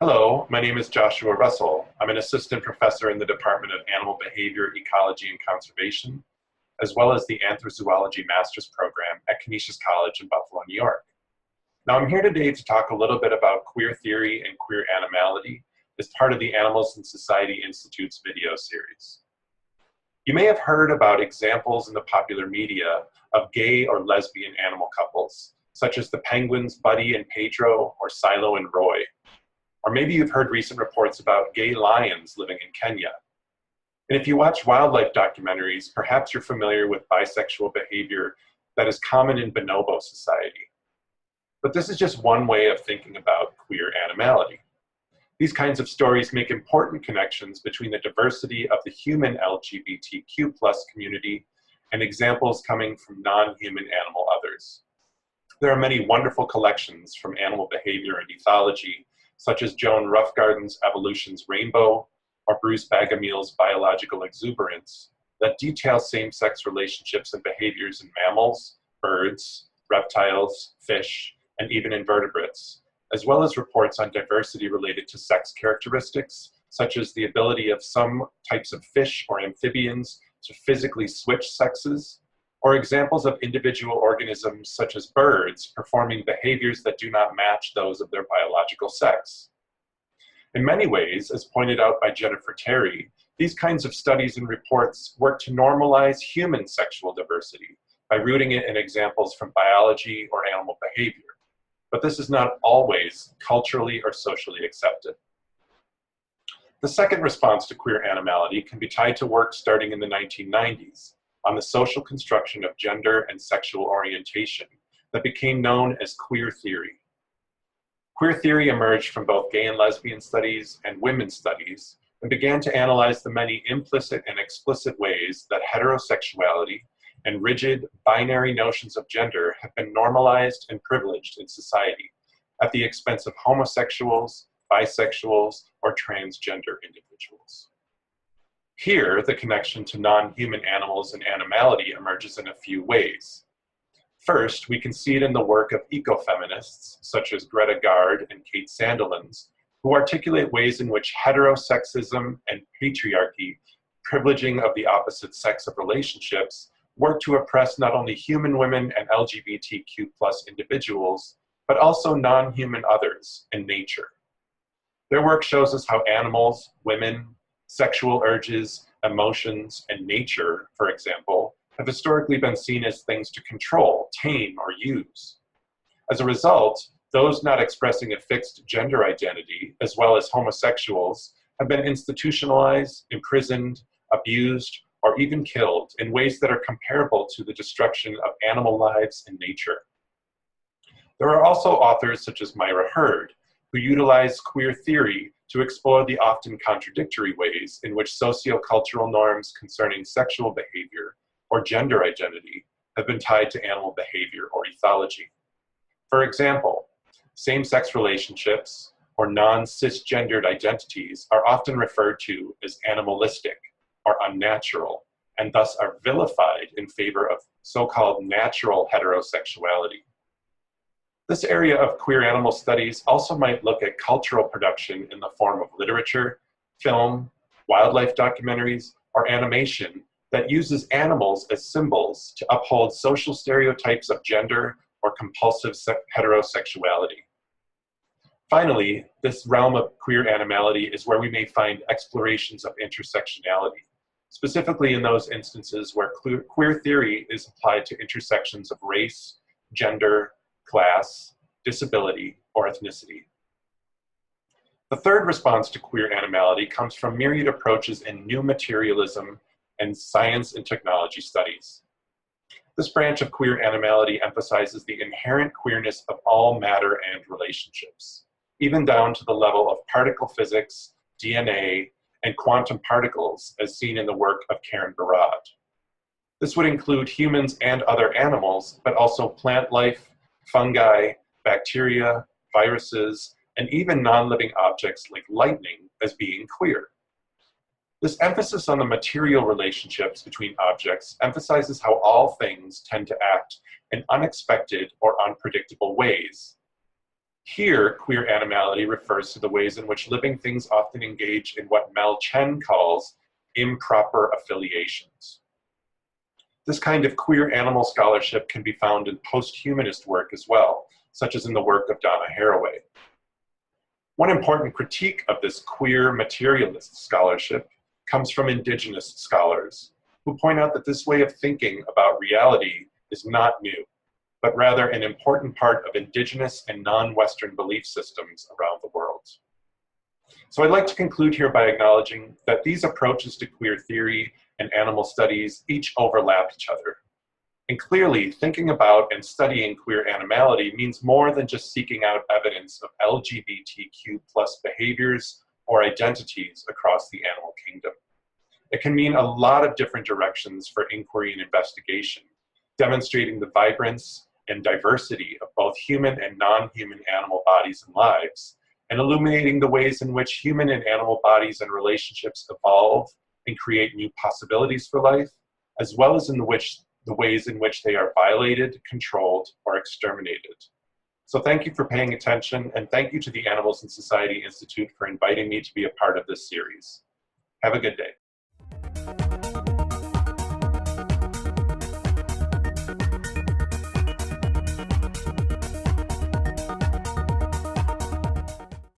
Hello, my name is Joshua Russell. I'm an assistant professor in the Department of Animal Behavior, Ecology, and Conservation, as well as the Anthrozoology Master's Program at Canisius College in Buffalo, New York. Now, I'm here today to talk a little bit about queer theory and queer animality as part of the Animals and Society Institute's video series. You may have heard about examples in the popular media of gay or lesbian animal couples, such as the penguins Buddy and Pedro or Silo and Roy. Or maybe you've heard recent reports about gay lions living in Kenya. And if you watch wildlife documentaries, perhaps you're familiar with bisexual behavior that is common in bonobo society. But this is just one way of thinking about queer animality. These kinds of stories make important connections between the diversity of the human LGBTQ+ community and examples coming from non-human animal others. There are many wonderful collections from animal behavior and ethology, such as Joan Roughgarden's Evolution's Rainbow or Bruce Bagameel's Biological Exuberance, that detail same-sex relationships and behaviors in mammals, birds, reptiles, fish, and even invertebrates, as well as reports on diversity related to sex characteristics, such as the ability of some types of fish or amphibians to physically switch sexes, or examples of individual organisms such as birds performing behaviors that do not match those of their biological sex. In many ways, as pointed out by Jennifer Terry, these kinds of studies and reports work to normalize human sexual diversity by rooting it in examples from biology or animal behavior. But this is not always culturally or socially accepted. The second response to queer animality can be tied to work starting in the 1990s on the social construction of gender and sexual orientation that became known as queer theory. Queer theory emerged from both gay and lesbian studies and women's studies and began to analyze the many implicit and explicit ways that heterosexuality and rigid binary notions of gender have been normalized and privileged in society at the expense of homosexuals, bisexuals, or transgender individuals. Here, the connection to non-human animals and animality emerges in a few ways. First, we can see it in the work of ecofeminists such as Greta Gard and Kate Sandilands, who articulate ways in which heterosexism and patriarchy, privileging of the opposite sex of relationships, work to oppress not only human women and LGBTQ+ individuals, but also non-human others in nature. Their work shows us how animals, women, sexual urges, emotions, and nature, for example, have historically been seen as things to control, tame, or use. As a result, those not expressing a fixed gender identity, as well as homosexuals, have been institutionalized, imprisoned, abused, or even killed in ways that are comparable to the destruction of animal lives in nature. There are also authors such as Myra Hurd, who utilize queer theory to explore the often contradictory ways in which sociocultural norms concerning sexual behavior or gender identity have been tied to animal behavior or ethology. For example, same-sex relationships or non-cisgendered identities are often referred to as animalistic or unnatural, and thus are vilified in favor of so-called natural heterosexuality. This area of queer animal studies also might look at cultural production in the form of literature, film, wildlife documentaries, or animation that uses animals as symbols to uphold social stereotypes of gender or compulsive heterosexuality. Finally, this realm of queer animality is where we may find explorations of intersectionality, specifically in those instances where queer theory is applied to intersections of race, gender, class, disability, or ethnicity. The third response to queer animality comes from myriad approaches in new materialism and science and technology studies. This branch of queer animality emphasizes the inherent queerness of all matter and relationships, even down to the level of particle physics, DNA, and quantum particles, as seen in the work of Karen Barad. This would include humans and other animals, but also plant life, fungi, bacteria, viruses, and even non-living objects like lightning as being queer. This emphasis on the material relationships between objects emphasizes how all things tend to act in unexpected or unpredictable ways. Here, queer animality refers to the ways in which living things often engage in what Mel Chen calls improper affiliations. This kind of queer animal scholarship can be found in post-humanist work as well, such as in the work of Donna Haraway. One important critique of this queer materialist scholarship comes from Indigenous scholars, who point out that this way of thinking about reality is not new, but rather an important part of Indigenous and non-Western belief systems around the world. So I'd like to conclude here by acknowledging that these approaches to queer theory and animal studies each overlap each other. And clearly, thinking about and studying queer animality means more than just seeking out evidence of LGBTQ+ behaviors or identities across the animal kingdom. It can mean a lot of different directions for inquiry and investigation, demonstrating the vibrance and diversity of both human and non-human animal bodies and lives, and illuminating the ways in which human and animal bodies and relationships evolve and create new possibilities for life, as well as the ways in which they are violated, controlled, or exterminated. So thank you for paying attention, and thank you to the Animals in Society Institute for inviting me to be a part of this series. Have a good day.